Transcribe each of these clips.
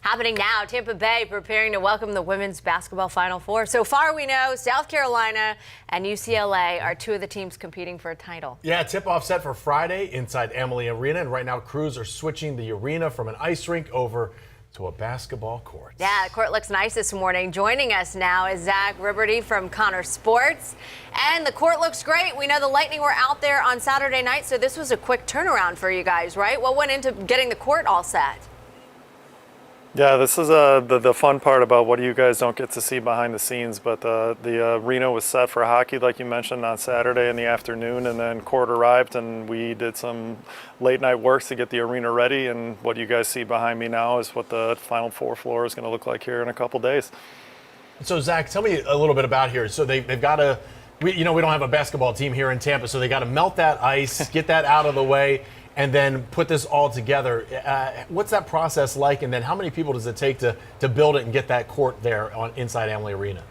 Happening now, Tampa Bay preparing to welcome the women's basketball Final Four. So far we know South Carolina and UCLA are two of the teams competing for a title. Yeah, tip-off set for Friday inside Amalie Arena, and right now crews are switching the arena from an ice rink over to a basketball court. Yeah, the court looks nice this morning. Joining us now is Zach Riberty from Connor Sports. And the court looks great. We know the Lightning were out there on Saturday night, so this was a quick turnaround for you guys, right? What went into getting the court all set? Yeah, this is the fun part about what you guys don't get to see behind the scenes, but the arena was set for hockey, like you mentioned, on Saturday in the afternoon, and then court arrived, and we did some late night work to get the arena ready, and what you guys see behind me now is what the Final Four floor is going to look like here in a couple days. So, Zach, tell me a little bit about here. So they've got to, we don't have a basketball team here in Tampa, so they got to melt that ice, get that out of the way, and then put this all together. What's that process like, and then how many people does it take to build it and get that court there inside Amalie Arena?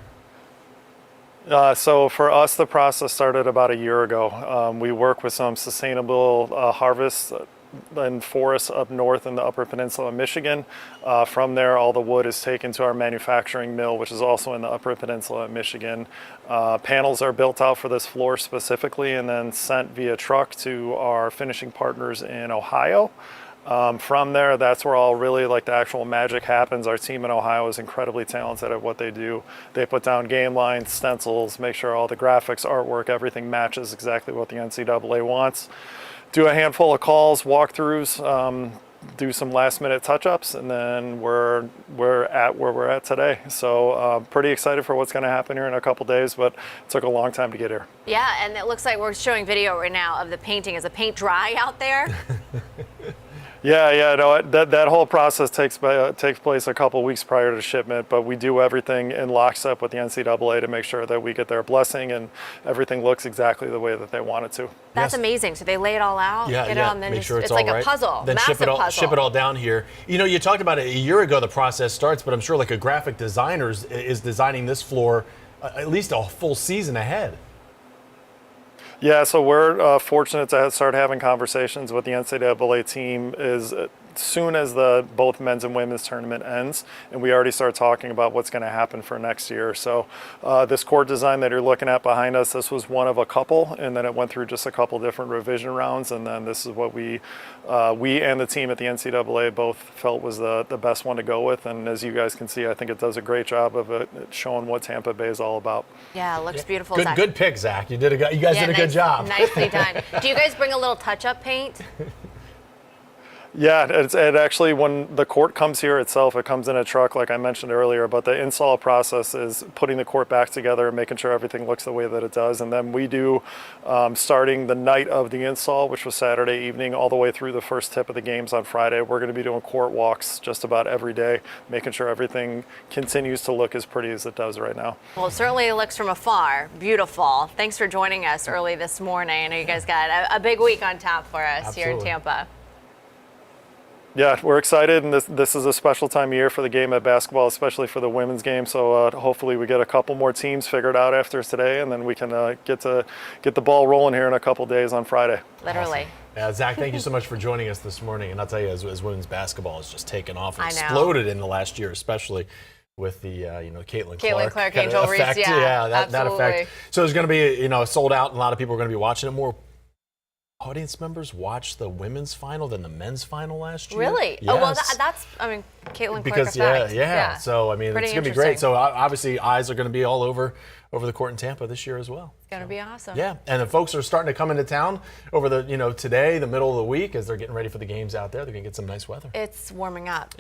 So for us, the process started about a year ago. We work with some sustainable harvests and forests up north in the Upper Peninsula of Michigan. From there, all the wood is taken to our manufacturing mill, which is also in the Upper Peninsula of Michigan. Panels are built out for this floor specifically and then sent via truck to our finishing partners in Ohio. From there, that's where all really like the actual magic happens. Our team in Ohio is incredibly talented at what they do. They put down game lines, stencils, make sure all the graphics, artwork, everything matches exactly what the NCAA wants. Do a handful of calls, walkthroughs, do some last minute touch-ups, and then we're at where we're at today. So pretty excited for what's going to happen here in a couple days, but it took a long time to get here. Yeah, and it looks like we're showing video right now of the painting. Is the paint dry out there? Yeah, no, that whole process takes place a couple weeks prior to shipment, but we do everything in lockstep with the NCAA to make sure that we get their blessing and everything looks exactly the way that they want it to. That's amazing. So they lay it all out, get it on, then make sure it's like a puzzle, then massive puzzle. Ship it all down here. You know, you talked about it a year ago, the process starts, but I'm sure like a graphic designer is designing this floor at least a full season ahead. Yeah, so we're fortunate to start having conversations with the NCAA team as soon as the both men's and women's tournament ends, and we already start talking about what's going to happen for next year. So this court design that you're looking at behind us, this was one of a couple, and then it went through just a couple different revision rounds, and then this is what we and the team at the NCAA both felt was the best one to go with. And as you guys can see, I think it does a great job of it showing what Tampa Bay is all about. Yeah, it looks beautiful. Good pick, Zach. You guys did a good job. Nicely done. Do you guys bring a little touch-up paint? Yeah, it actually, when the court comes here itself, it comes in a truck, like I mentioned earlier, but the install process is putting the court back together and making sure everything looks the way that it does. And then we do, starting the night of the install, which was Saturday evening, all the way through the first tip of the games on Friday, we're going to be doing court walks just about every day, making sure everything continues to look as pretty as it does right now. Well, it certainly looks from afar beautiful. Thanks for joining us early this morning. I know you guys got a big week on tap for us here in Tampa. Yeah, we're excited, and this is a special time of year for the game of basketball, especially for the women's game. So hopefully we get a couple more teams figured out after today, and then we can get the ball rolling here in a couple days on Friday. Literally. Awesome. Yeah, Zach, thank you so much for joining us this morning. And I'll tell you, as women's basketball has just taken off and exploded in the last year, especially with the Caitlin Clark Angel Reese, that effect. So there's going to be sold out, and a lot of people are going to be watching it more. Audience members watched the women's final than the men's final last year. Really? Yes. Oh, well, that's, Caitlin Clark effect. Yeah. So, it's going to be great. So, obviously, eyes are going to be all over the court in Tampa this year as well. It's going to be awesome. Yeah, and the folks are starting to come into town over today, the middle of the week, as they're getting ready for the games out there. They're going to get some nice weather. It's warming up.